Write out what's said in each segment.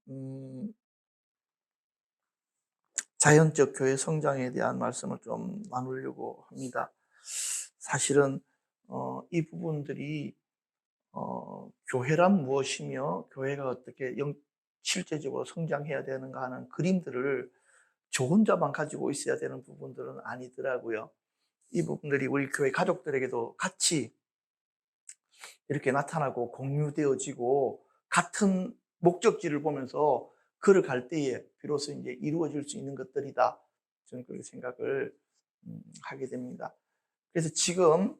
음, 자연적 교회 성장에 대한 말씀을 좀 나누려고 합니다. 사실은 이 부분들이 교회란 무엇이며 교회가 어떻게 실제적으로 성장해야 되는가 하는 그림들을 저 혼자만 가지고 있어야 되는 부분들은 아니더라고요. 이 부분들이 우리 교회 가족들에게도 같이 이렇게 나타나고 공유되어지고 같은 목적지를 보면서 걸어갈 때에 비로소 이제 이루어질 수 있는 것들이다. 저는 그렇게 생각을 하게 됩니다. 그래서 지금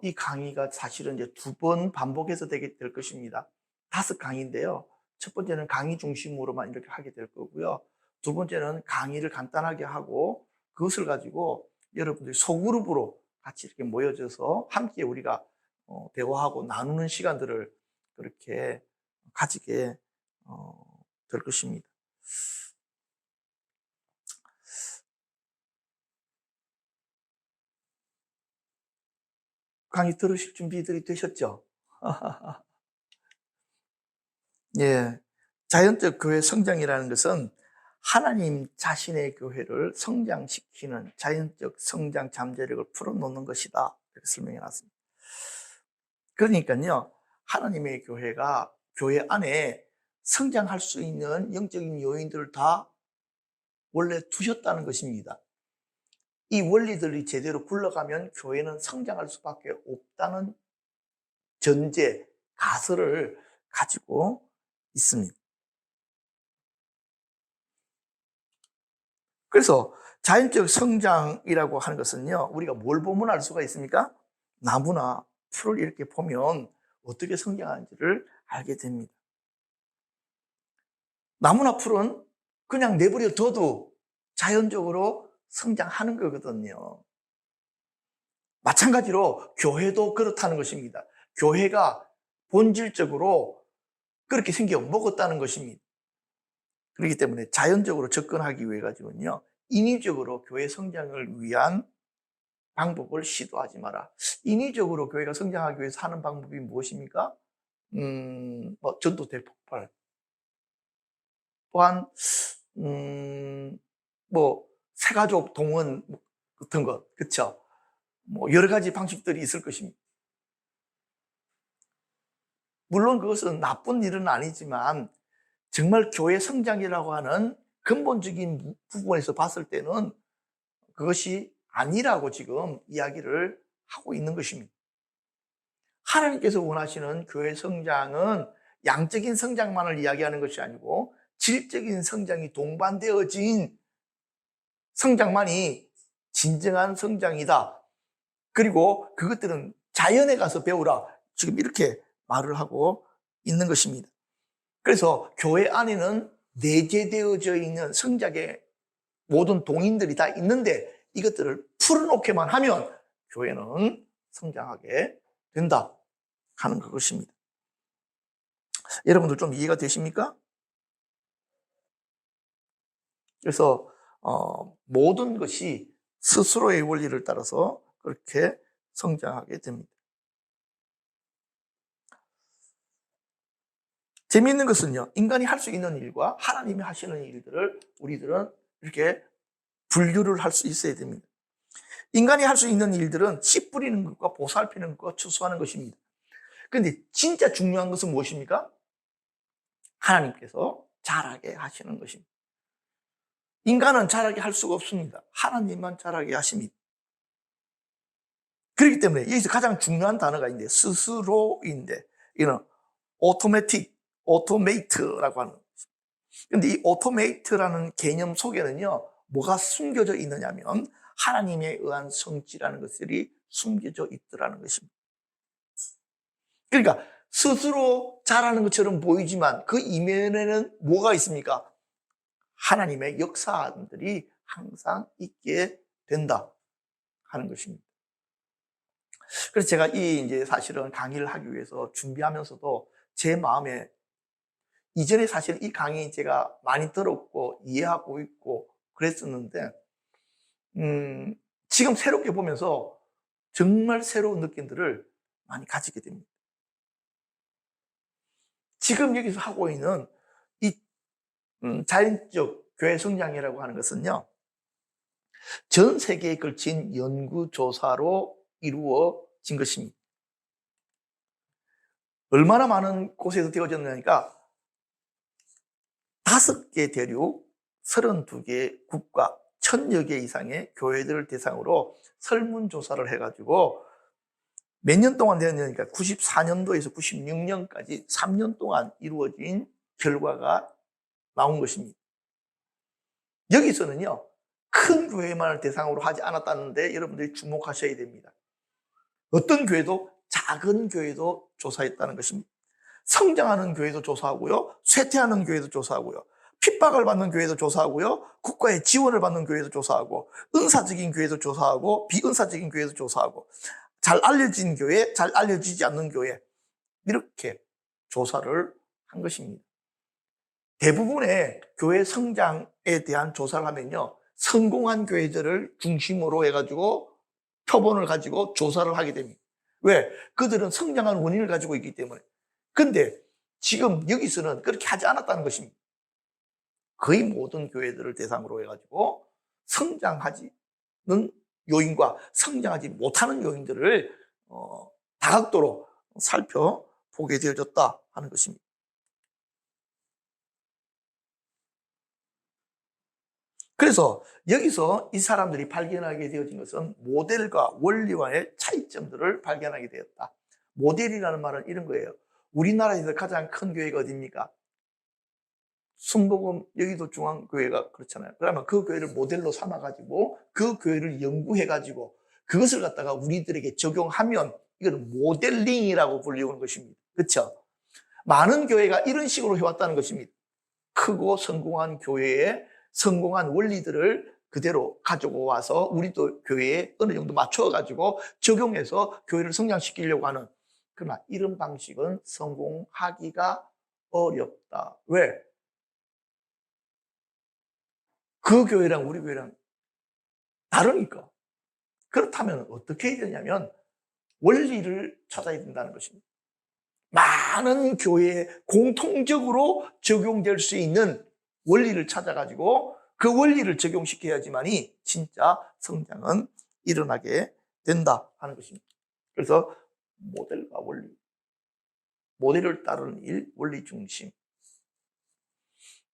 이 강의가 사실은 이제 두 번 반복해서 되게 될 것입니다. 5강인데요. 첫 번째는 강의 중심으로만 이렇게 하게 될 거고요. 두 번째는 강의를 간단하게 하고 그것을 가지고 여러분들이 소그룹으로 같이 이렇게 모여져서 함께 우리가 대화하고 나누는 시간들을 그렇게 가지게 될 것입니다. 강의 들으실 준비들이 되셨죠? 예. 자연적 교회 성장이라는 것은 하나님 자신의 교회를 성장시키는 자연적 성장 잠재력을 풀어놓는 것이다. 이렇게 설명해 놨습니다. 그러니까요, 하나님의 교회가 교회 안에 성장할 수 있는 영적인 요인들을 다 원래 두셨다는 것입니다. 이 원리들이 제대로 굴러가면 교회는 성장할 수밖에 없다는 전제, 가설을 가지고 있습니다. 그래서 자연적 성장이라고 하는 것은요, 우리가 뭘 보면 알 수가 있습니까? 나무나 풀을 이렇게 보면 어떻게 성장하는지를 알게 됩니다. 나무나 풀은 그냥 내버려 둬도 자연적으로 성장하는 거거든요. 마찬가지로 교회도 그렇다는 것입니다. 교회가 본질적으로 그렇게 생겨 먹었다는 것입니다. 그렇기 때문에 자연적으로 접근하기 위해 가지고는요, 인위적으로 교회 성장을 위한 방법을 시도하지 마라. 인위적으로 교회가 성장하기 위해서 하는 방법이 무엇입니까? 전도 대폭발. 또한, 새가족 동원 같은 것, 그쵸? 여러 가지 방식들이 있을 것입니다. 물론 그것은 나쁜 일은 아니지만, 정말 교회 성장이라고 하는 근본적인 부분에서 봤을 때는 그것이 아니라고 지금 이야기를 하고 있는 것입니다. 하나님께서 원하시는 교회 성장은 양적인 성장만을 이야기하는 것이 아니고 질적인 성장이 동반되어진 성장만이 진정한 성장이다. 그리고 그것들은 자연에 가서 배우라. 지금 이렇게 말을 하고 있는 것입니다. 그래서 교회 안에는 내재되어져 있는 성장의 모든 동인들이 다 있는데 이것들을 풀어놓기만 하면 교회는 성장하게 된다 하는 그것입니다. 여러분들 좀 이해가 되십니까? 그래서 모든 것이 스스로의 원리를 따라서 그렇게 성장하게 됩니다. 재미있는 것은요, 인간이 할 수 있는 일과 하나님이 하시는 일들을 우리들은 이렇게 분류를 할 수 있어야 됩니다. 인간이 할 수 있는 일들은 씨 뿌리는 것과 보살피는 것과 추수하는 것입니다. 그런데 진짜 중요한 것은 무엇입니까? 하나님께서 자라게 하시는 것입니다. 인간은 자라게 할 수가 없습니다. 하나님만 자라게 하십니다. 그렇기 때문에 여기서 가장 중요한 단어가 있는데 스스로인데 이는 오토메이트라고 하는 것입니다. 그런데 이 오토메이트라는 개념 속에는요, 뭐가 숨겨져 있느냐면 하나님에 의한 성취라는 것들이 숨겨져 있더라는 것입니다. 그러니까 스스로 잘하는 것처럼 보이지만 그 이면에는 뭐가 있습니까? 하나님의 역사들이 항상 있게 된다 하는 것입니다. 그래서 제가 이제 사실은 강의를 하기 위해서 준비하면서도 제 마음에 이전에 사실 이 강의 제가 많이 들었고 이해하고 있고 그랬었는데 지금 새롭게 보면서 정말 새로운 느낌들을 많이 가지게 됩니다. 지금 여기서 하고 있는 이 자연적 교회 성장이라고 하는 것은요, 전 세계에 걸친 연구조사로 이루어진 것입니다. 얼마나 많은 곳에서 되어졌냐니까 5개 대륙, 32개 국가, 1000여 개 이상의 교회들을 대상으로 설문조사를 해가지고 몇 년 동안 되었냐니까 94년도에서 96년까지 3년 동안 이루어진 결과가 나온 것입니다. 여기서는요, 큰 교회만을 대상으로 하지 않았다는데 여러분들이 주목하셔야 됩니다. 어떤 교회도 작은 교회도 조사했다는 것입니다. 성장하는 교회도 조사하고요, 쇠퇴하는 교회도 조사하고요, 핍박을 받는 교회도 조사하고요, 국가의 지원을 받는 교회도 조사하고, 은사적인 교회도 조사하고, 비은사적인 교회도 조사하고, 잘 알려진 교회, 잘 알려지지 않는 교회, 이렇게 조사를 한 것입니다. 대부분의 교회 성장에 대한 조사를 하면요, 성공한 교회들을 중심으로 해가지고 표본을 가지고 조사를 하게 됩니다. 왜? 그들은 성장한 원인을 가지고 있기 때문에. 근데 지금 여기서는 그렇게 하지 않았다는 것입니다. 거의 모든 교회들을 대상으로 해가지고 성장하지는 요인과 성장하지 못하는 요인들을 다각도로 살펴보게 되어졌다 하는 것입니다. 그래서 여기서 이 사람들이 발견하게 되어진 것은 모델과 원리와의 차이점들을 발견하게 되었다. 모델이라는 말은 이런 거예요. 우리나라에서 가장 큰 교회가 어디입니까? 순복음 여의도 중앙교회가 그렇잖아요. 그러면 그 교회를 모델로 삼아가지고 그 교회를 연구해가지고 그것을 갖다가 우리들에게 적용하면 이건 모델링이라고 불리우는 것입니다. 그렇죠? 많은 교회가 이런 식으로 해왔다는 것입니다. 크고 성공한 교회의 성공한 원리들을 그대로 가지고 와서 우리도 교회에 어느 정도 맞춰가지고 적용해서 교회를 성장시키려고 하는, 그러나 이런 방식은 성공하기가 어렵다. 왜? 그 교회랑 우리 교회랑 다르니까. 그렇다면 어떻게 해야 되냐면 원리를 찾아야 된다는 것입니다. 많은 교회에 공통적으로 적용될 수 있는 원리를 찾아가지고 그 원리를 적용시켜야지만이 진짜 성장은 일어나게 된다 하는 것입니다. 그래서 모델과 원리, 모델을 따르는 일, 원리 중심.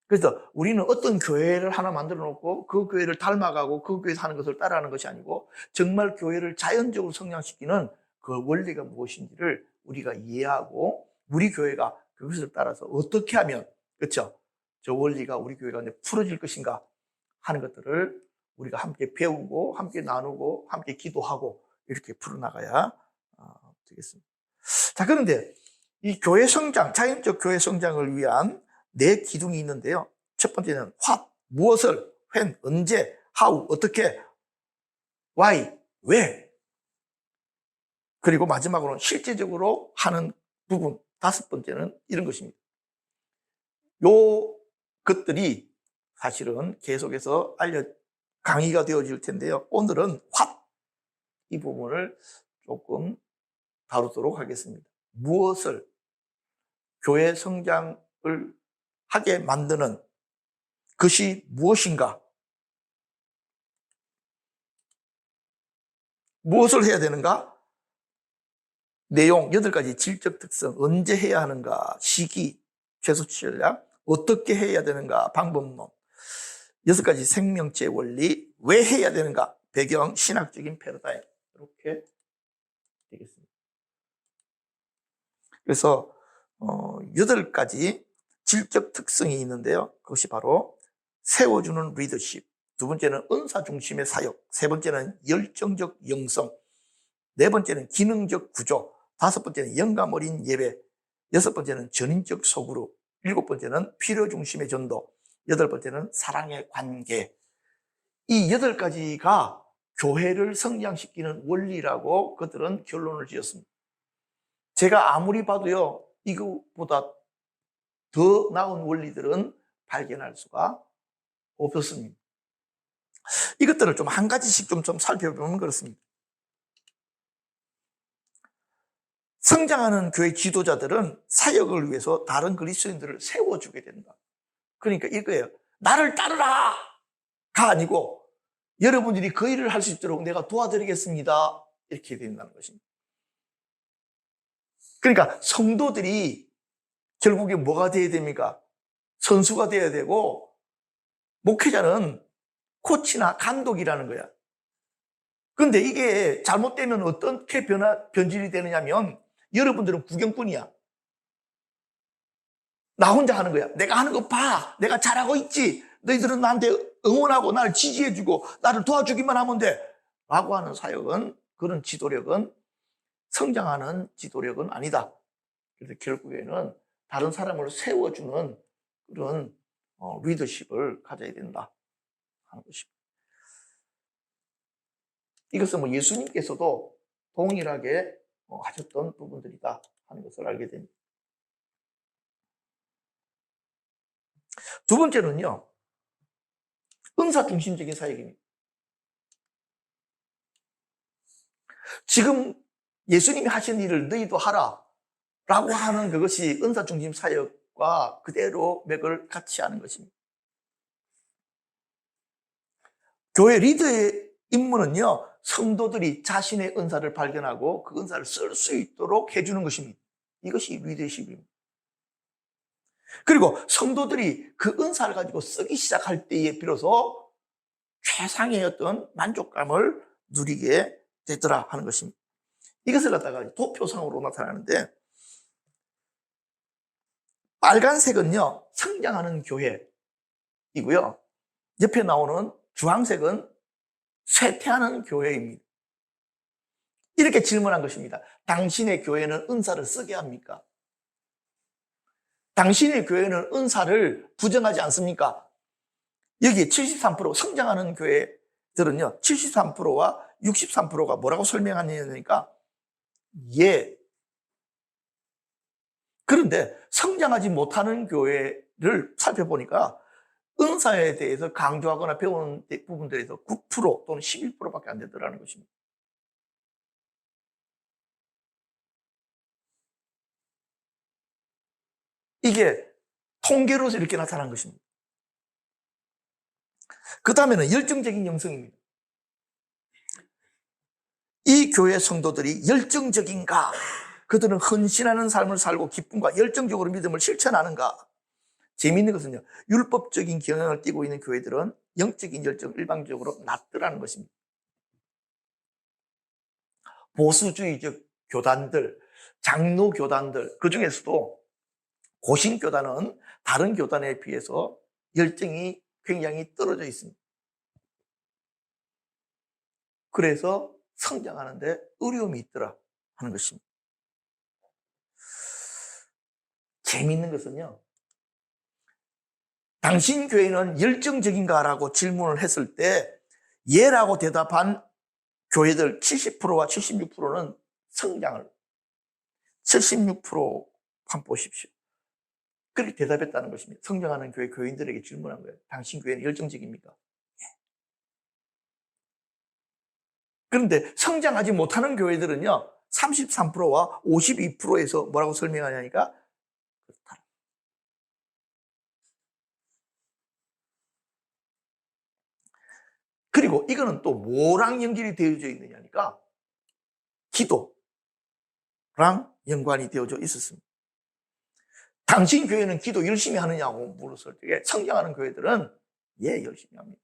그래서 우리는 어떤 교회를 하나 만들어 놓고 그 교회를 닮아가고 그 교회에서 하는 것을 따라하는 것이 아니고 정말 교회를 자연적으로 성장시키는 그 원리가 무엇인지를 우리가 이해하고 우리 교회가 그것을 따라서 어떻게 하면, 그렇죠? 저 원리가 우리 교회가 풀어질 것인가 하는 것들을 우리가 함께 배우고 함께 나누고 함께 기도하고 이렇게 풀어나가야 되겠습니다. 자, 그런데 이 교회 성장, 자연적 교회 성장을 위한 4기둥이 있는데요. 첫 번째는 what, 무엇을, when, 언제, how, 어떻게, why, 왜. 그리고 마지막으로는 실제적으로 하는 부분, 5번째는 이런 것입니다. 요 것들이 사실은 계속해서 강의가 되어질 텐데요. 오늘은 what, 이 부분을 조금 다루도록 하겠습니다. 무엇을, 교회 성장을 하게 만드는 것이 무엇인가? 무엇을 해야 되는가? 내용 8가지 질적 특성, 언제 해야 하는가? 시기, 최소 전략, 어떻게 해야 되는가? 방법론, 6가지 생명체 원리, 왜 해야 되는가? 배경, 신학적인 패러다임, 이렇게 되겠습니다. 그래서 8가지 질적 특성이 있는데요. 그것이 바로 세워주는 리더십, 2번째는 은사 중심의 사역, 3번째는 열정적 영성, 4번째는 기능적 구조, 5번째는 영감 어린 예배, 6번째는 전인적 소그룹, 7번째는 필요 중심의 전도, 8번째는 사랑의 관계. 이 8가지가 교회를 성장시키는 원리라고 그들은 결론을 지었습니다. 제가 아무리 봐도요, 이거보다 더 나은 원리들은 발견할 수가 없었습니다. 이것들을 좀 한 가지씩 좀 살펴보면 그렇습니다. 성장하는 교회 지도자들은 사역을 위해서 다른 그리스도인들을 세워주게 된다. 그러니까 이거예요. 나를 따르라! 가 아니고 여러분들이 그 일을 할 수 있도록 내가 도와드리겠습니다. 이렇게 된다는 것입니다. 그러니까 성도들이 결국에 뭐가 돼야 됩니까? 선수가 돼야 되고 목회자는 코치나 감독이라는 거야. 근데 이게 잘못되면 어떻게 변질이 되느냐면 여러분들은 구경꾼이야. 나 혼자 하는 거야. 내가 하는 거 봐. 내가 잘하고 있지. 너희들은 나한테 응원하고 나를 지지해주고 나를 도와주기만 하면 돼. 라고 하는 사역은, 그런 지도력은 성장하는 지도력은 아니다. 그래서 결국에는 다른 사람을 세워주는 그런 리더십을 가져야 된다 하는 것입니다. 이것은 뭐 예수님께서도 동일하게 하셨던 부분들이다 하는 것을 알게 됩니다. 두 번째는요, 은사 중심적인 사역입니다. 지금 예수님이 하신 일을 너희도 하라 라고 하는 그것이 은사 중심 사역과 그대로 맥을 같이 하는 것입니다. 교회 리더의 임무는요, 성도들이 자신의 은사를 발견하고 그 은사를 쓸 수 있도록 해주는 것입니다. 이것이 리더십입니다. 그리고 성도들이 그 은사를 가지고 쓰기 시작할 때에 비로소 최상의 어떤 만족감을 누리게 되더라 하는 것입니다. 이것을 갖다가 도표상으로 나타나는데, 빨간색은요, 성장하는 교회이고요. 옆에 나오는 주황색은 쇠퇴하는 교회입니다. 이렇게 질문한 것입니다. 당신의 교회는 은사를 쓰게 합니까? 당신의 교회는 은사를 부정하지 않습니까? 여기 73% 성장하는 교회들은요, 73%와 63%가 뭐라고 설명하냐니까, 예. 그런데 성장하지 못하는 교회를 살펴보니까 은사에 대해서 강조하거나 배우는 부분들에서 9% 또는 11%밖에 안 되더라는 것입니다. 이게 통계로서 이렇게 나타난 것입니다. 그 다음에는 열정적인 영성입니다. 이 교회 성도들이 열정적인가? 그들은 헌신하는 삶을 살고 기쁨과 열정적으로 믿음을 실천하는가? 재미있는 것은요, 율법적인 경향을 띠고 있는 교회들은 영적인 열정 일방적으로 낮더라는 것입니다. 보수주의적 교단들, 장로 교단들, 그 중에서도 고신 교단은 다른 교단에 비해서 열정이 굉장히 떨어져 있습니다. 그래서 성장하는데 어려움이 있더라 하는 것입니다. 재미있는 것은요, 당신 교회는 열정적인가라고 질문을 했을 때 예라고 대답한 교회들 70%와 76%는 성장을, 76% 한번 보십시오. 그렇게 대답했다는 것입니다. 성장하는 교회 교인들에게 질문한 거예요. 당신 교회는 열정적입니까? 그런데 성장하지 못하는 교회들은요, 33%와 52%에서 뭐라고 설명하냐니까, 그렇다. 그리고 이거는 또 뭐랑 연결이 되어져 있느냐니까, 기도랑 연관이 되어져 있었습니다. 당신 교회는 기도 열심히 하느냐고 물었을 때 성장하는 교회들은 예, 열심히 합니다.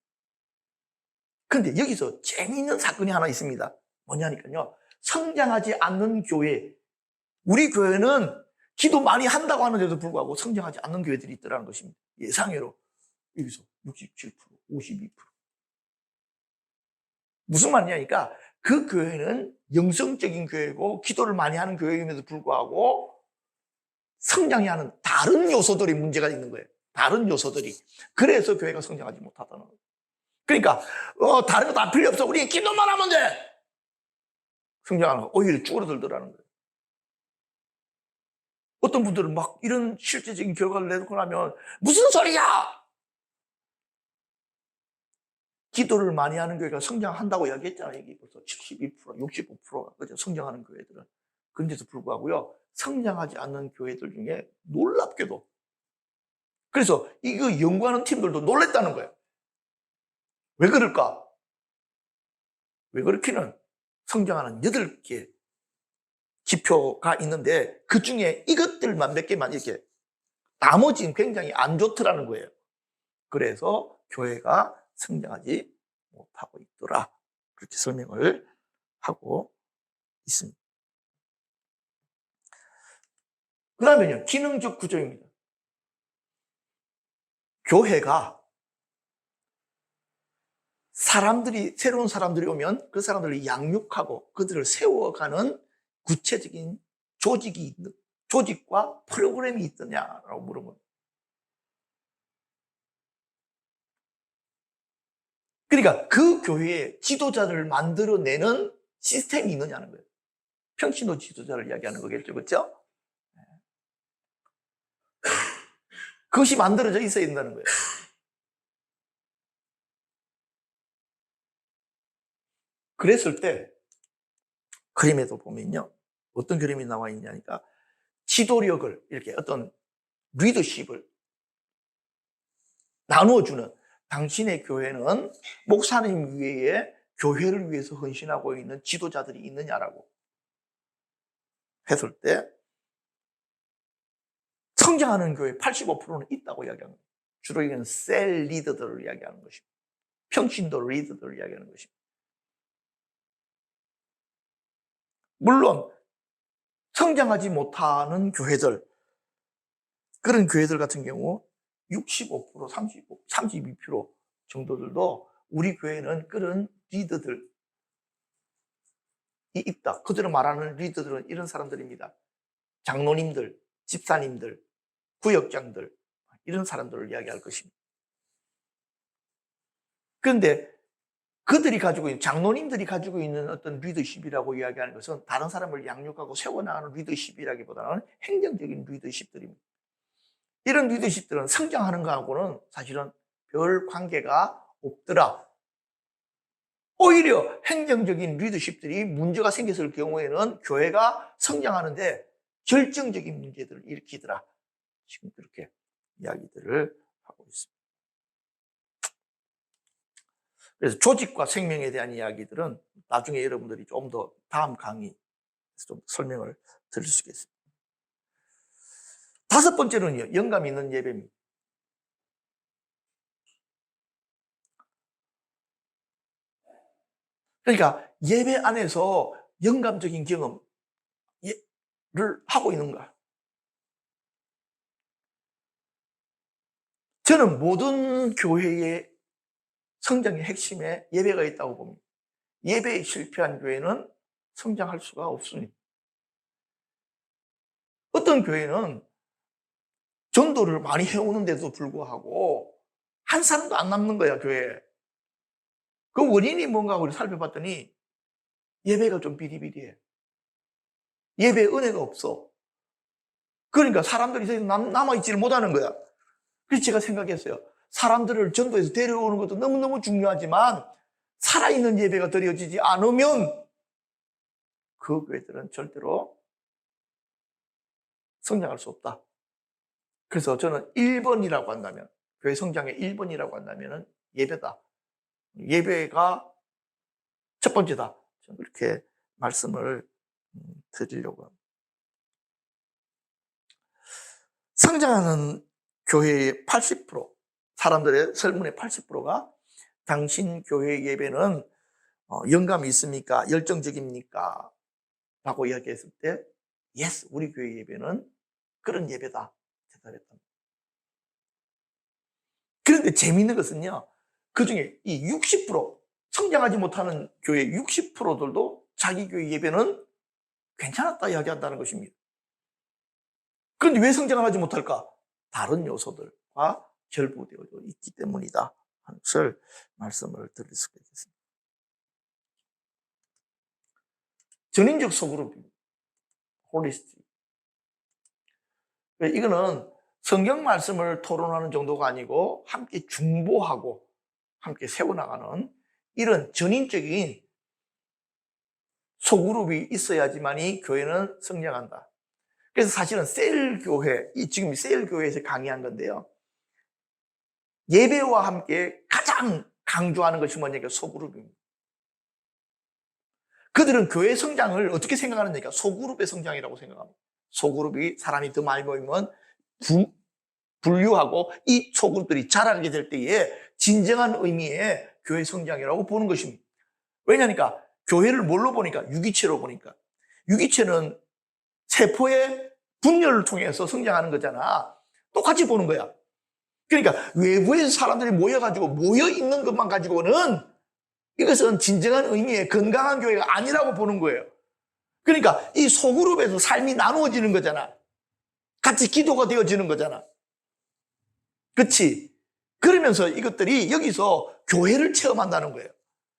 그런데 여기서 재미있는 사건이 하나 있습니다. 뭐냐니까요, 성장하지 않는 교회, 우리 교회는 기도 많이 한다고 하는데도 불구하고 성장하지 않는 교회들이 있더라는 것입니다. 예상외로 여기서 67%, 52%. 무슨 말이냐니까, 그 교회는 영성적인 교회고 기도를 많이 하는 교회임에도 불구하고 성장이 하는 다른 요소들이 문제가 있는 거예요. 다른 요소들이. 그래서 교회가 성장하지 못하다는 거예요. 그러니까 다른 거 다 필요 없어. 우리 기도만 하면 돼. 성장하는 거 오히려 줄어들더라는 거예요. 어떤 분들은 막 이런 실제적인 결과를 내놓고 나면 무슨 소리야! 기도를 많이 하는 교회가 성장한다고 이야기했잖아요. 여기 벌써 72%, 65%가 그죠? 성장하는 교회들은. 그런데도 불구하고요, 성장하지 않는 교회들 중에 놀랍게도 그래서 이거 연구하는 팀들도 놀랬다는 거예요. 왜 그럴까? 왜 그렇기는 성장하는 8개 지표가 있는데 그 중에 이것들만 몇 개만 이렇게 나머지는 굉장히 안 좋더라는 거예요. 그래서 교회가 성장하지 못하고 있더라. 그렇게 설명을 하고 있습니다. 그 다음에요, 기능적 구조입니다. 교회가 새로운 사람들이 오면 그 사람들을 양육하고 그들을 세워가는 구체적인 조직과 프로그램이 있느냐라고 물어봅니다. 그러니까 그 교회에 지도자를 만들어내는 시스템이 있느냐는 거예요. 평신도 지도자를 이야기하는 거겠죠. 그렇죠? 그것이 만들어져 있어야 된다는 거예요. 그랬을 때 그림에도 보면요, 어떤 그림이 나와 있냐니까 지도력을 이렇게 어떤 리더십을 나누어주는, 당신의 교회는 목사님 외에 교회를 위해서 헌신하고 있는 지도자들이 있느냐라고 했을 때 성장하는 교회 85%는 있다고 이야기합니다. 주로 이건 셀 리더들을 이야기하는 것입니다. 평신도 리더들을 이야기하는 것입니다. 물론 성장하지 못하는 교회들, 그런 교회들 같은 경우 65%, 32% 정도들도 우리 교회는 그런 리더들이 있다. 그들을 말하는 리더들은 이런 사람들입니다. 장로님들, 집사님들, 구역장들, 이런 사람들을 이야기할 것입니다. 그런데 그들이 가지고 있는, 장로님들이 가지고 있는 어떤 리더십이라고 이야기하는 것은 다른 사람을 양육하고 세워나가는 리더십이라기보다는 행정적인 리더십들입니다. 이런 리더십들은 성장하는 것하고는 사실은 별 관계가 없더라. 오히려 행정적인 리더십들이 문제가 생겼을 경우에는 교회가 성장하는데 결정적인 문제들을 일으키더라. 지금 그렇게 이야기들을 하고 있습니다. 그래서 조직과 생명에 대한 이야기들은 나중에 여러분들이 좀 더 다음 강의에서 좀 설명을 드릴 수 있겠습니다. 5번째는요, 영감 있는 예배입니다. 그러니까 예배 안에서 영감적인 경험을 하고 있는가. 저는 모든 교회의 성장의 핵심에 예배가 있다고 봅니다. 예배에 실패한 교회는 성장할 수가 없습니다. 어떤 교회는 전도를 많이 해오는데도 불구하고 한 사람도 안 남는 거야, 교회에. 그 원인이 뭔가 우리 살펴봤더니 예배가 좀 비리비리해. 예배에 은혜가 없어. 그러니까 사람들이 남아있지를 못하는 거야. 그래서 제가 생각했어요. 사람들을 전도해서 데려오는 것도 너무너무 중요하지만 살아있는 예배가 드려지지 않으면 그 교회들은 절대로 성장할 수 없다. 그래서 저는 1번이라고 한다면, 교회 성장의 1번이라고 한다면 예배다. 예배가 첫 번째다. 저는 그렇게 말씀을 드리려고 합니다. 성장하는 교회의 80%, 사람들의 설문의 80%가 당신 교회 예배는 영감이 있습니까? 열정적입니까? 라고 이야기했을 때 yes, 우리 교회 예배는 그런 예배다 대답했다. 그런데 재미있는 것은요, 그중에 이 60%, 성장하지 못하는 교회 60%들도 자기 교회 예배는 괜찮았다 이야기한다는 것입니다. 그런데 왜 성장을 하지 못할까? 다른 요소들과 결부되어 있기 때문이다 하는 것을 말씀을 드릴 수가 있겠습니다. 전인적 소그룹입니다. 홀리스틱. 이거는 성경 말씀을 토론하는 정도가 아니고 함께 중보하고 함께 세워나가는 이런 전인적인 소그룹이 있어야지만이 교회는 성장한다. 그래서 사실은 셀 교회, 지금 셀 교회에서 강의한 건데요. 예배와 함께 가장 강조하는 것이 뭐냐면 소그룹입니다. 그들은 교회 성장을 어떻게 생각하느냐? 소그룹의 성장이라고 생각합니다. 소그룹이 사람이 더 많이 모이면 분류하고 이 소그룹들이 자라게 될 때에 진정한 의미의 교회 성장이라고 보는 것입니다. 왜냐니까 교회를 뭘로 보니까 유기체로 보니까 유기체는 세포의 분열을 통해서 성장하는 거잖아. 똑같이 보는 거야. 그러니까 외부에서 사람들이 모여가지고 모여있는 것만 가지고는 이것은 진정한 의미의 건강한 교회가 아니라고 보는 거예요. 그러니까 이 소그룹에서 삶이 나누어지는 거잖아. 같이 기도가 되어지는 거잖아. 그렇지? 그러면서 이것들이 여기서 교회를 체험한다는 거예요.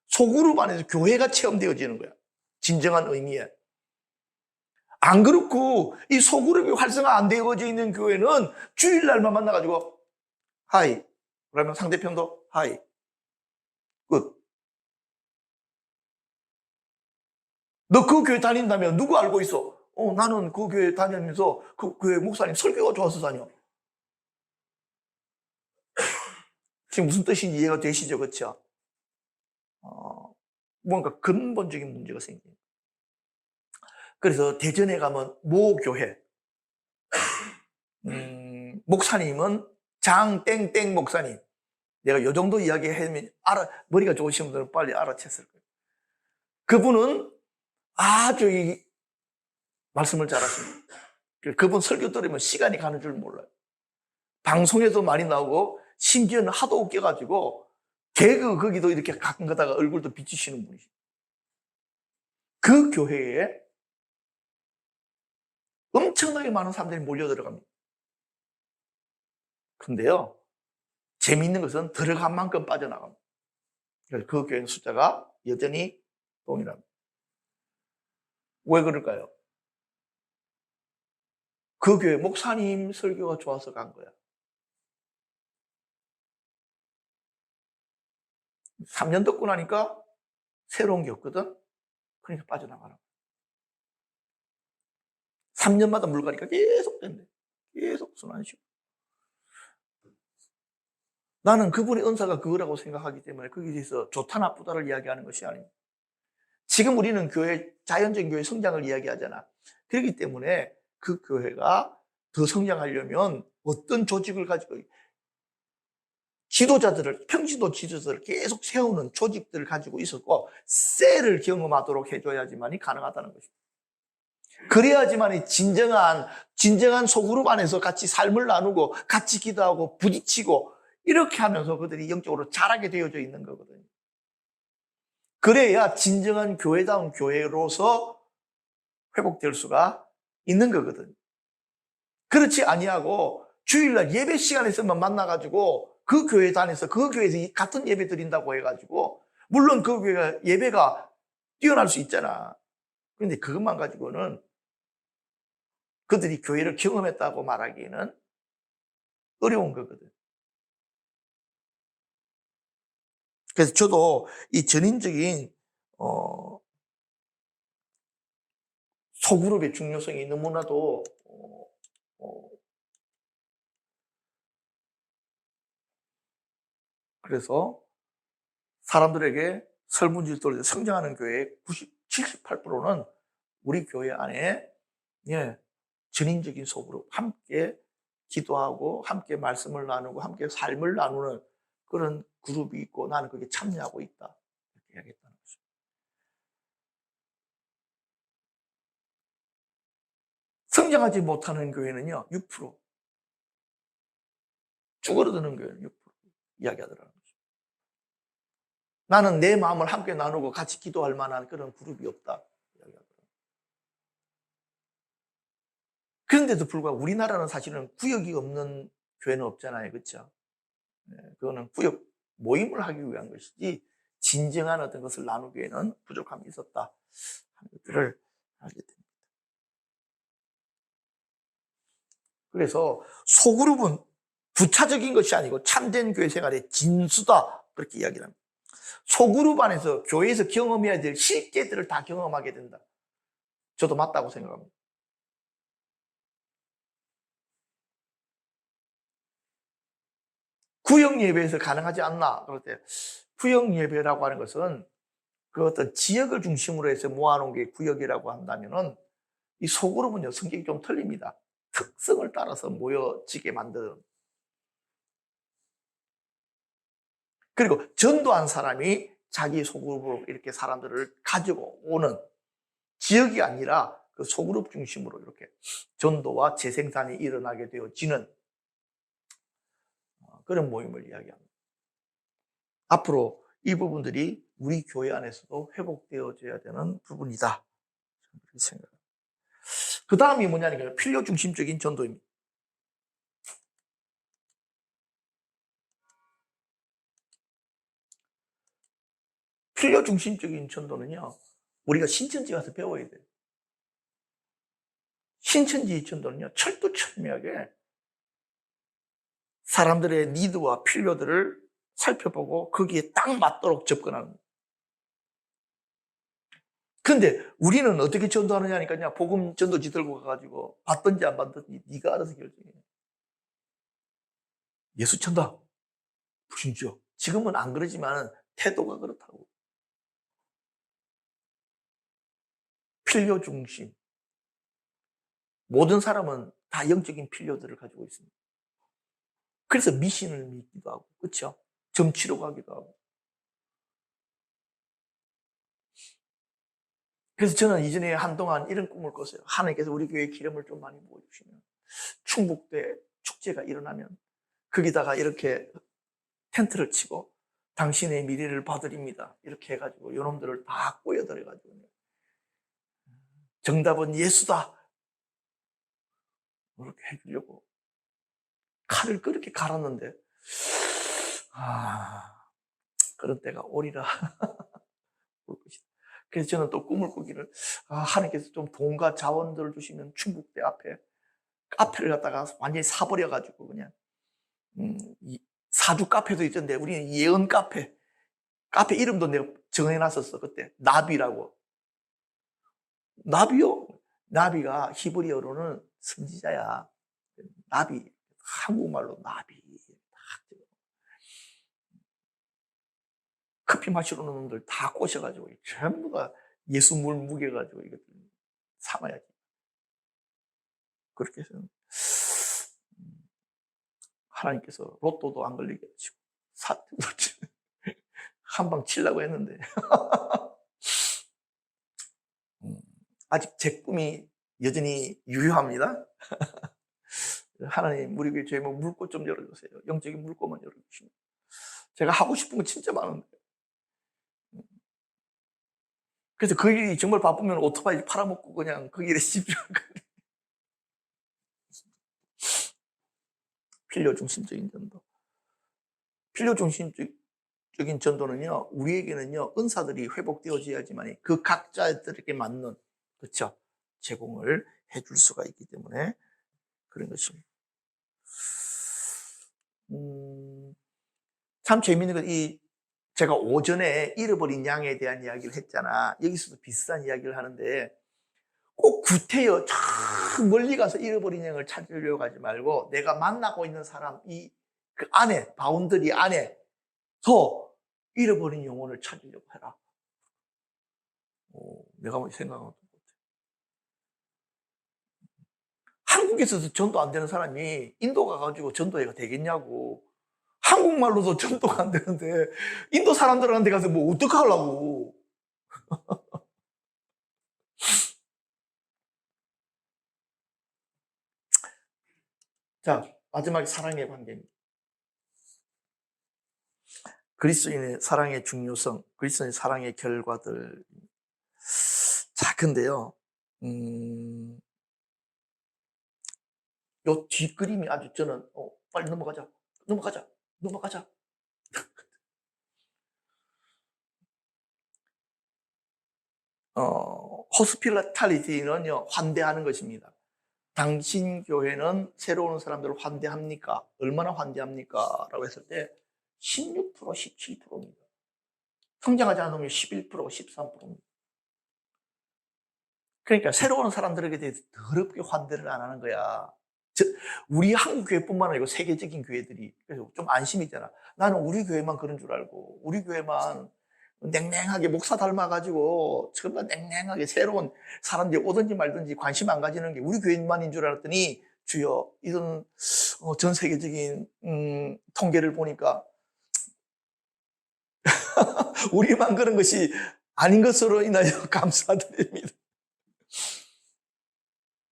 소그룹 안에서 교회가 체험되어지는 거야. 진정한 의미에. 안 그렇고 이 소그룹이 활성화 안 되어져 있는 교회는 주일날만 만나가지고 하이. 그러면 상대편도 하이. 끝. 너 그 교회 다닌다면 누구 알고 있어? 나는 그 교회 다니면서 그 교회 목사님 설교가 좋아서 다녀. 지금 무슨 뜻인지 이해가 되시죠? 그렇죠? 뭔가 근본적인 문제가 생깁니다. 그래서 대전에 가면 모 교회 목사님은 장땡땡 목사님. 내가 요 정도 이야기하면 머리가 좋으신 분들은 빨리 알아챘을 거예요. 그분은 아주 이 말씀을 잘하십니다. 그분 설교 들으면 시간이 가는 줄 몰라요. 방송에도 많이 나오고 심지어는 하도 웃겨가지고 개그 거기도 이렇게 가끔 가다가 얼굴도 비치시는 분이시죠. 그 교회에 엄청나게 많은 사람들이 몰려들어갑니다. 근데요, 재미있는 것은 들어간 만큼 빠져나갑니다. 그래서 그 교회는 숫자가 여전히 동일합니다. 왜 그럴까요? 그 교회 목사님 설교가 좋아서 간 거야. 3년 듣고 나니까 새로운 게 없거든? 그러니까 빠져나가라. 3년마다 물갈이가 계속 된대. 계속 순환시고. 나는 그분의 은사가 그거라고 생각하기 때문에 거기에 대해서 좋다 나쁘다를 이야기하는 것이 아닙니다. 지금 우리는 자연적인 교회 성장을 이야기하잖아. 그렇기 때문에 그 교회가 더 성장하려면 어떤 조직을 가지고 평신도 지도자들을 계속 세우는 조직들을 가지고 있었고 셀을 경험하도록 해줘야지만이 가능하다는 것입니다. 그래야지만이 진정한 소그룹 안에서 같이 삶을 나누고 같이 기도하고 부딪히고 이렇게 하면서 그들이 영적으로 자라게 되어져 있는 거거든요. 그래야 진정한 교회다운 교회로서 회복될 수가 있는 거거든요. 그렇지 아니하고 주일날 예배 시간에서만 만나가지고 그 교회 다녀서 그 교회에서 같은 예배 드린다고 해가지고 물론 그 교회가 예배가 뛰어날 수 있잖아. 그런데 그것만 가지고는 그들이 교회를 경험했다고 말하기에는 어려운 거거든. 그래서 저도 이 전인적인 소그룹의 중요성이 너무나도 그래서 사람들에게 설문지를 성장하는 교회의 78%는 우리 교회 안에 전인적인 소그룹, 함께 기도하고 함께 말씀을 나누고 함께 삶을 나누는 그런 그룹이 있고 나는 거기에 참여하고 있다. 이렇게 이야기했다는 거죠. 성장하지 못하는 교회는요, 6%. 쭈그러드는 교회는 6% 이야기하더라는 거죠. 나는 내 마음을 함께 나누고 같이 기도할 만한 그런 그룹이 없다. 이야기하더라고요. 그런데도 불구하고 우리나라는 사실은 구역이 없는 교회는 없잖아요. 그렇죠? 그거는 구역 모임을 하기 위한 것이지 진정한 어떤 것을 나누기에는 부족함이 있었다 하는 것들을 알게 됩니다. 그래서 소그룹은 부차적인 것이 아니고 참된 교회 생활의 진수다 그렇게 이야기를 합니다. 소그룹 안에서 교회에서 경험해야 될 실제들을 다 경험하게 된다. 저도 맞다고 생각합니다. 구역 예배에서 가능하지 않나? 그럴 때 구역 예배라고 하는 것은 그 어떤 지역을 중심으로 해서 모아놓은 게 구역이라고 한다면은 이 소그룹은요, 성격이 좀 틀립니다. 특성을 따라서 모여지게 만드는. 그리고 전도한 사람이 자기 소그룹으로 이렇게 사람들을 가지고 오는 지역이 아니라 그 소그룹 중심으로 이렇게 전도와 재생산이 일어나게 되어지는 그런 모임을 이야기합니다. 앞으로 이 부분들이 우리 교회 안에서도 회복되어져야 되는 부분이다. 그렇게 생각합니다. 그 다음이 뭐냐니까요. 필요 중심적인 전도입니다. 필요 중심적인 전도는요, 우리가 신천지 가서 배워야 돼요. 신천지 전도는요, 철두철미하게 사람들의 니드와 필요들을 살펴보고 거기에 딱 맞도록 접근하는 거예요. 근데 우리는 어떻게 전도하느냐니까요. 복음 전도지 들고 가가지고 받든지 안 받든지 네가 알아서 결정해. 예수 천다. 불신죠. 지금은 안 그러지만 태도가 그렇다고. 필요 중심. 모든 사람은 다 영적인 필요들을 가지고 있습니다. 그래서 미신을 믿기도 하고, 그렇죠? 점치러 가기도 하고. 그래서 저는 이전에 한동안 이런 꿈을 꿨어요. 하나님께서 우리 교회에 기름을 좀 많이 부어주시면 충북대 축제가 일어나면 거기다가 이렇게 텐트를 치고 당신의 미래를 봐드립니다. 이렇게 해가지고 요놈들을 다 꼬여들어가지고 정답은 예수다. 그렇게 해주려고 칼을 그렇게 갈았는데 그런 때가 오리라. 올 것이다. 그래서 저는 또 꿈을 꾸기를 하나님께서 좀 돈과 자원들을 주시면 충북대 카페를 갖다가 완전히 사버려가지고 그냥 사주 카페도 있던데 우리는 예언 카페 이름도 내가 정해놨었어. 그때 나비라고. 나비요? 나비가 히브리어로는 선지자야. 나비, 한국말로 나비. 커피 마시러 오는 놈들 다 꼬셔가지고 전부 다 예수물 묵여가지고 이것들 삼아야지. 그렇게 해서 하나님께서 로또도 안 걸리게 해주고 한 방 치려고 했는데 아직 제 꿈이 여전히 유효합니다. 하나님 우리 교회 제목 물꽃 좀 열어주세요. 영적인 물꽃만 열어주시면 제가 하고 싶은 거 진짜 많은데 그래서 그 일이 정말 바쁘면 오토바이 팔아먹고 그냥 그 일에 집중하고 필요 중심적인 전도. 필요 중심적인 전도는요, 우리에게는요, 은사들이 회복되어져야지만 그 각자들에게 맞는, 그렇죠? 제공을 해줄 수가 있기 때문에 그런 것입니다. 참 재밌는 건 제가 오전에 잃어버린 양에 대한 이야기를 했잖아. 여기서도 비슷한 이야기를 하는데 꼭 구태여 저 멀리 가서 잃어버린 양을 찾으려고 하지 말고 내가 만나고 있는 사람 그 안에 바운더리 안에서 잃어버린 영혼을 찾으려고 해라. 내가 뭐 생각하는 것 같아. 한국에서도 전도 안 되는 사람이 인도 가가지고 전도회가 되겠냐고. 한국말로도 전도가 안 되는데 인도 사람들한테 가서 뭐 어떡하려고. 자, 마지막에 사랑의 관계입니다. 그리스도인의 사랑의 중요성, 그리스도인의 사랑의 결과들. 자, 근데요, 요 뒷그림이 아주 저는, 빨리 넘어가자. 호스피탈리티는요, 환대하는 것입니다. 당신 교회는 새로 오는 사람들을 환대합니까? 얼마나 환대합니까? 라고 했을 때 16%, 17%입니다. 성장하지 않으면 11%, 13%입니다. 그러니까 새로 오는 사람들에게 대해서 더럽게 환대를 안 하는 거야. 우리 한국 교회뿐만 아니고 세계적인 교회들이 그래서 좀 안심이잖아. 나는 우리 교회만 그런 줄 알고 우리 교회만 냉랭하게 목사 닮아가지고 정말 냉랭하게 새로운 사람들이 오든지 말든지 관심 안 가지는 게 우리 교회만인 줄 알았더니 주여 이런 전 세계적인 통계를 보니까 우리만 그런 것이 아닌 것으로 인하여 감사드립니다.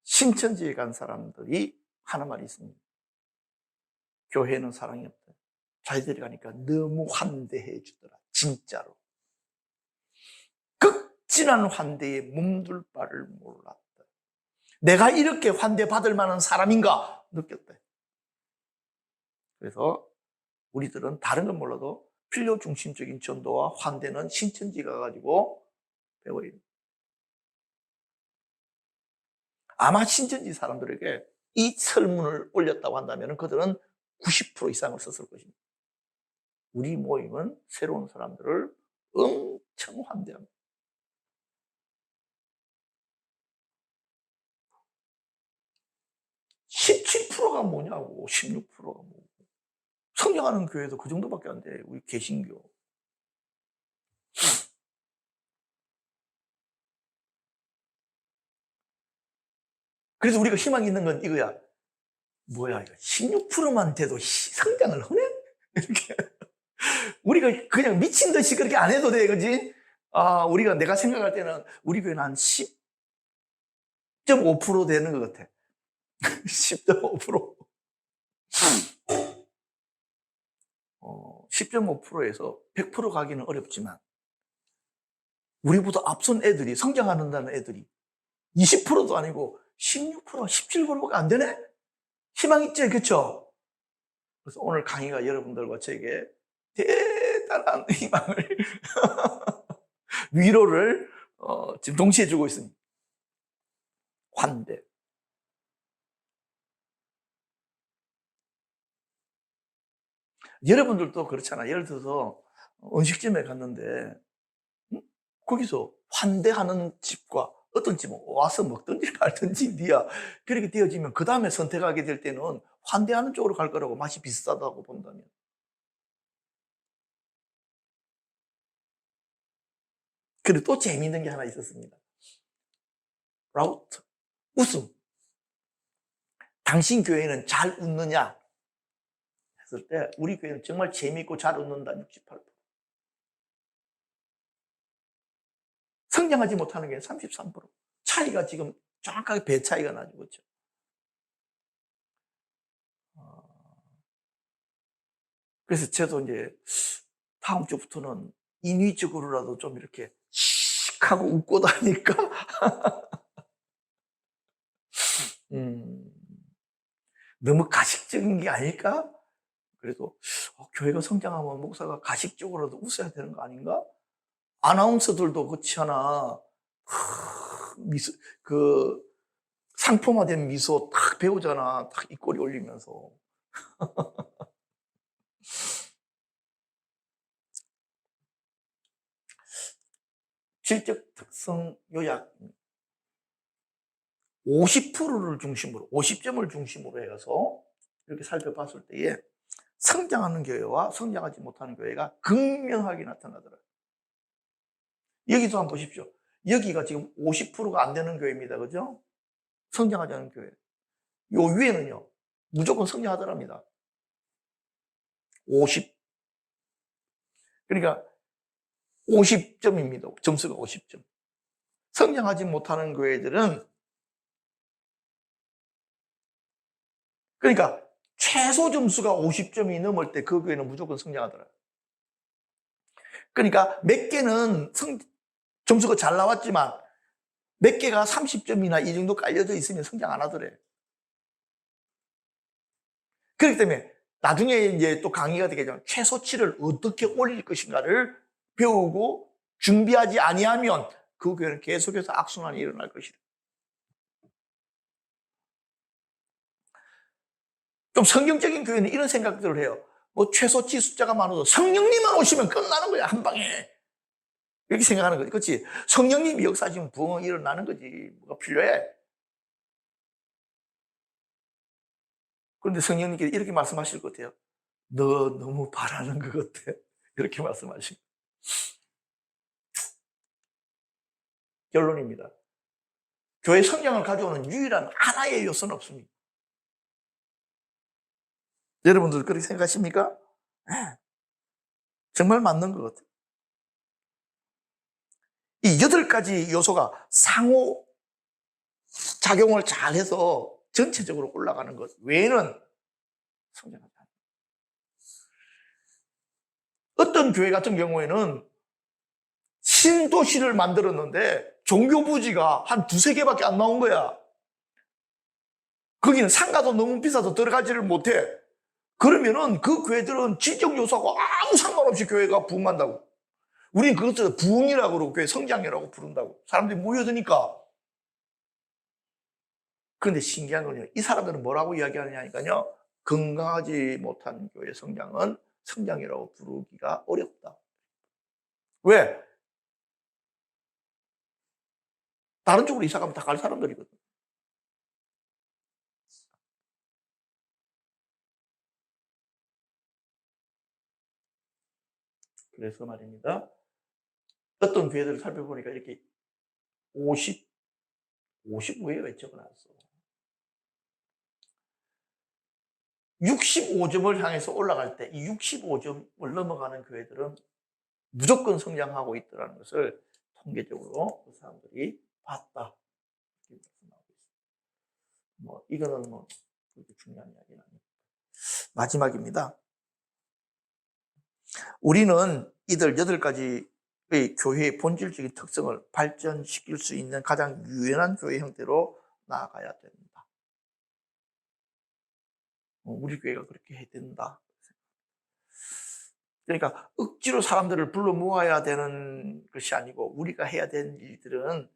신천지에 간 사람들이 하는 말이 있습니다. 교회는 사랑이 없다. 자기들이 가니까 너무 환대해 주더라. 진짜로. 극진한 환대에 몸둘 바를 몰랐다. 내가 이렇게 환대받을 만한 사람인가 느꼈다. 그래서 우리들은 다른 건 몰라도 필요 중심적인 전도와 환대는 신천지가 가지고 배워야 됩니다. 아마 신천지 사람들에게 이 설문을 올렸다고 한다면 그들은 90% 이상을 썼을 것입니다. 우리 모임은 새로운 사람들을 엄청 환대합니다. 17%가 뭐냐고, 16%가 뭐고. 성장하는 교회도 그 정도밖에 안 돼, 우리 개신교. 그래서 우리가 희망이 있는 건 이거야. 뭐야, 이거 16%만 돼도 성장을 하네? 이렇게. 우리가 그냥 미친 듯이 그렇게 안 해도 돼, 그지? 우리가 내가 생각할 때는 우리 교회는 한 10.5% 되는 것 같아. 10.5%. 10.5%에서 100% 가기는 어렵지만, 우리보다 앞선 애들이, 성장한다는 애들이 20%도 아니고 16%, 17%밖에 안 되네? 희망 있지, 그쵸? 그래서 오늘 강의가 여러분들과 저에게 대단한 희망을, 위로를 지금 동시에 주고 있습니다. 환대. 여러분들도 그렇잖아. 예를 들어서 음식점에 갔는데 거기서 환대하는 집과 어떤 집은 와서 먹든지 말든지 니야 그렇게 되어지면 그 다음에 선택하게 될 때는 환대하는 쪽으로 갈 거라고. 맛이 비슷하다고 본다면. 그리고 또 재미있는 게 하나 있었습니다. 라우트, 웃음. 당신 교회는 잘 웃느냐 했을 때 우리 교회는 정말 재미있고 잘 웃는다. 68%. 성장하지 못하는 게 33%. 차이가 지금 정확하게 배 차이가 나죠. 그렇죠? 그래서 저도 이제 다음 주부터는 인위적으로라도 좀 이렇게 씩 하고 웃고 다니까 너무 가식적인 게 아닐까? 그래도 교회가 성장하면 목사가 가식적으로도 웃어야 되는 거 아닌가? 아나운서들도 그렇지 않아. 미소, 그 상품화된 미소 딱 배우잖아. 딱 입꼬리 올리면서. 질적 특성 요약 50%를 중심으로 50점을 중심으로 해서 이렇게 살펴봤을 때에 성장하는 교회와 성장하지 못하는 교회가 극명하게 나타나더라고요. 여기도 한번 보십시오. 여기가 지금 50%가 안 되는 교회입니다. 그죠? 성장하지 않은 교회. 요 위에는요, 무조건 성장하더랍니다. 50. 그러니까 50점입니다. 점수가 50점. 성장하지 못하는 교회들은 그러니까 최소 점수가 50점이 넘을 때 그 교회는 무조건 성장하더라고요. 그러니까 몇 개는 점수가 잘 나왔지만 몇 개가 30점이나 이 정도 깔려져 있으면 성장 안 하더래. 그렇기 때문에 나중에 이제 또 강의가 되겠지만 최소치를 어떻게 올릴 것인가를 배우고 준비하지 아니하면 그 교회는 계속해서 악순환이 일어날 것이다. 좀 성경적인 교회는 이런 생각들을 해요. 뭐 최소치 숫자가 많아도 성령님만 오시면 끝나는 거야, 한 방에. 이렇게 생각하는 거지. 그렇지? 성령님이 역사하시면 부흥이 일어나는 거지. 뭐가 필요해? 그런데 성령님께서 이렇게 말씀하실 것 같아요. 너 너무 바라는 것 같아. 이렇게 말씀하신. 결론입니다. 교회 성장을 가져오는 유일한 하나의 요소는 없습니다. 여러분들 그렇게 생각하십니까? 네, 정말 맞는 것 같아요. 이 8가지 요소가 상호 작용을 잘해서 전체적으로 올라가는 것 외에는 성장하지 않아요. 어떤 교회 같은 경우에는 신도시를 만들었는데 종교 부지가 한 2-3개밖에 안 나온 거야. 거기는 상가도 너무 비싸서 들어가지를 못해. 그러면은 그 교회들은 지적 요소하고 아무 상관없이 교회가 부흥한다고. 우리는 그것을 부흥이라고 그러고 교회 성장이라고 부른다고. 사람들이 모여드니까. 그런데 신기한 건요. 이 사람들은 뭐라고 이야기하느냐니까요. 건강하지 못한 교회 성장은 성장이라고 부르기가 어렵다. 왜? 다른 쪽으로 이사 가면 다 갈 사람들이거든. 그래서 말입니다. 어떤 교회들을 살펴보니까 이렇게 55회가 적어놨어. 65점을 향해서 올라갈 때 이 65점을 넘어가는 교회들은 무조건 성장하고 있다는 것을 통계적으로 그 사람들이 봤다. 이렇게 말씀하고 있습니다. 이거는 그렇게 중요한 이야기는 아닙니다. 마지막입니다. 우리는 이들 8가지의 교회의 본질적인 특성을 발전시킬 수 있는 가장 유연한 교회 형태로 나아가야 됩니다. 우리 교회가 그렇게 해야 된다. 그러니까 억지로 사람들을 불러 모아야 되는 것이 아니고 우리가 해야 되는 일들은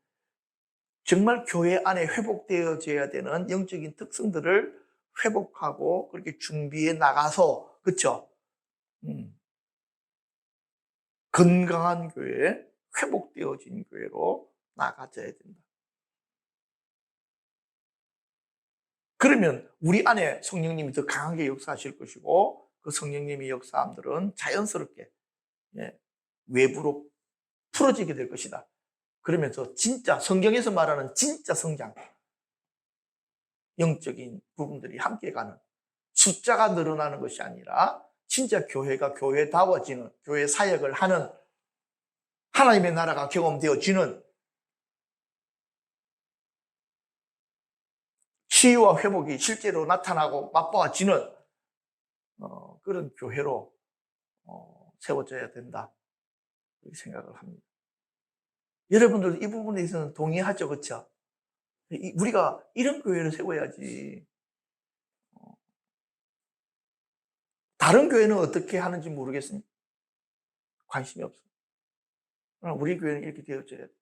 정말 교회 안에 회복되어져야 되는 영적인 특성들을 회복하고 그렇게 준비해 나가서, 그렇죠? 건강한 교회, 회복되어진 교회로 나가져야 된다. 그러면 우리 안에 성령님이 더 강하게 역사하실 것이고 그 성령님의 역사함들은 자연스럽게 외부로 풀어지게 될 것이다. 그러면서 진짜 성경에서 말하는 진짜 성장, 영적인 부분들이 함께 가는, 숫자가 늘어나는 것이 아니라 진짜 교회가 교회다워지는, 교회 사역을 하는, 하나님의 나라가 경험되어지는, 치유와 회복이 실제로 나타나고 맛보아지는 그런 교회로 세워져야 된다, 이렇게 생각을 합니다. 여러분들 이 부분에 있어서는 동의하죠, 그렇죠? 우리가 이런 교회를 세워야지. 다른 교회는 어떻게 하는지 모르겠습니다. 관심이 없어요. 우리 교회는 이렇게 되어져야 돼.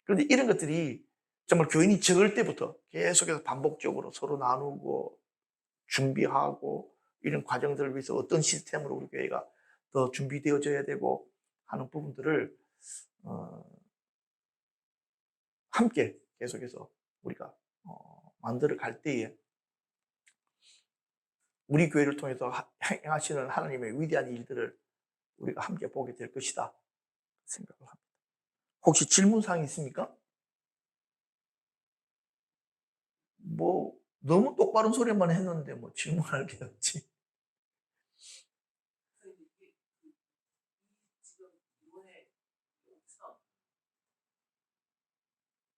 그런데 이런 것들이 정말 교인이 적을 때부터 계속해서 반복적으로 서로 나누고 준비하고 이런 과정들을 위해서 어떤 시스템으로 우리 교회가 더 준비되어져야 되고 하는 부분들을 함께 계속해서 우리가 만들어 갈 때에 우리 교회를 통해서 행하시는 하나님의 위대한 일들을 우리가 함께 보게 될 것이다 생각을 합니다. 혹시 질문사항이 있습니까? 너무 똑바른 소리만 했는데 질문할 게 없지.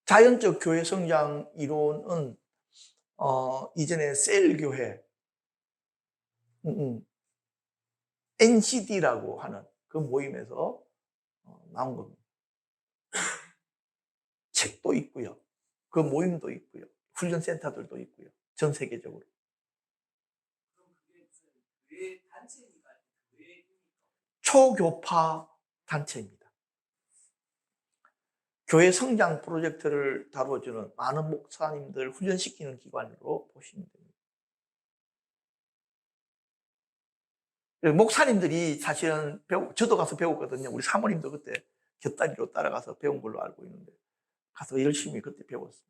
자연적 교회 성장 이론은 이전에 셀 교회, NCD라고 하는 그 모임에서 나온 겁니다. 책도 있고요. 그 모임도 있고요. 훈련센터들도 있고요. 전 세계적으로. 초교파 단체입니다. 교회 성장 프로젝트를 다뤄주는 많은 목사님들 훈련시키는 기관으로 보시면 됩니다. 목사님들이 사실은 저도 가서 배웠거든요. 우리 사모님도 그때 곁다리로 따라가서 배운 걸로 알고 있는데 가서 열심히 그때 배웠어요.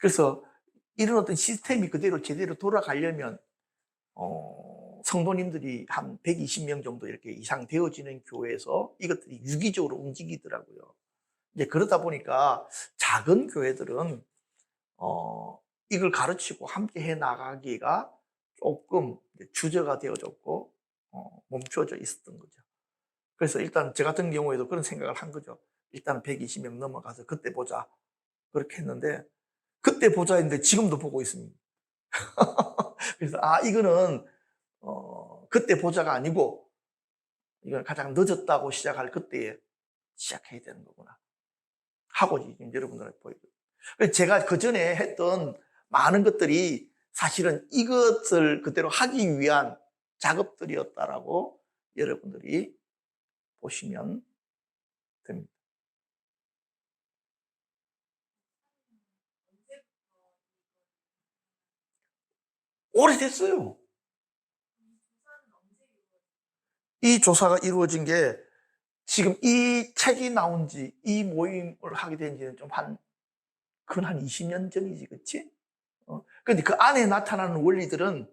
그래서 이런 어떤 시스템이 그대로 제대로 돌아가려면 성도님들이 한 120명 정도 이렇게 이상 되어지는 교회에서 이것들이 유기적으로 움직이더라고요. 이제 그러다 보니까 작은 교회들은 이걸 가르치고 함께 해 나가기가 조금 주저가 되어졌고 멈춰져 있었던 거죠. 그래서 일단 저 같은 경우에도 그런 생각을 한 거죠. 일단 120명 넘어가서 그때 보자. 그렇게 했는데 그때 보자 했는데 지금도 보고 있습니다. 그래서 이거는 그때 보자가 아니고 이건 가장 늦었다고 시작할 그때에 시작해야 되는 거구나 하고 지금 여러분들한테 보여요. 제가 그전에 했던 많은 것들이 사실은 이것을 그대로 하기 위한 작업들이었다라고 여러분들이 보시면 됩니다. 오래됐어요. 이 조사가 이루어진 게 지금 이 책이 나온 지, 이 모임을 하게 된 지는 그건 한 20년 전이지, 그치? 근데 그 안에 나타나는 원리들은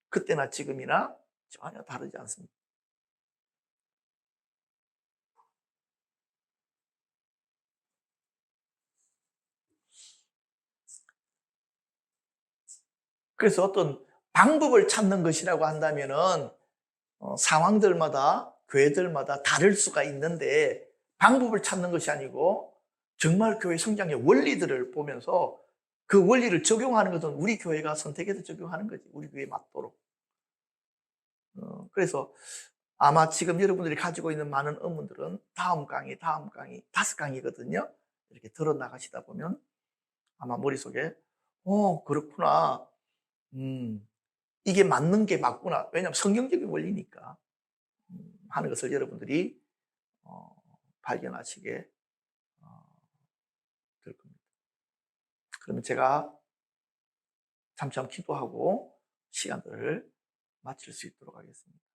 그때나 지금이나 전혀 다르지 않습니다. 그래서 어떤 방법을 찾는 것이라고 한다면은 상황들마다 교회들마다 다를 수가 있는데 방법을 찾는 것이 아니고 정말 교회 성장의 원리들을 보면서 그 원리를 적용하는 것은 우리 교회가 선택해서 적용하는 거지. 우리 교회에 맞도록. 그래서 아마 지금 여러분들이 가지고 있는 많은 의문들은 다음 강의, 다음 강의, 5강의거든요. 이렇게 들어나가시다 보면 아마 머릿속에 그렇구나. 이게 맞는 게 맞구나. 왜냐하면 성경적인 원리니까 하는 것을 여러분들이 어, 발견하시게 어, 될 겁니다. 그러면 제가 잠시 기도하고 시간들을 마칠 수 있도록 하겠습니다.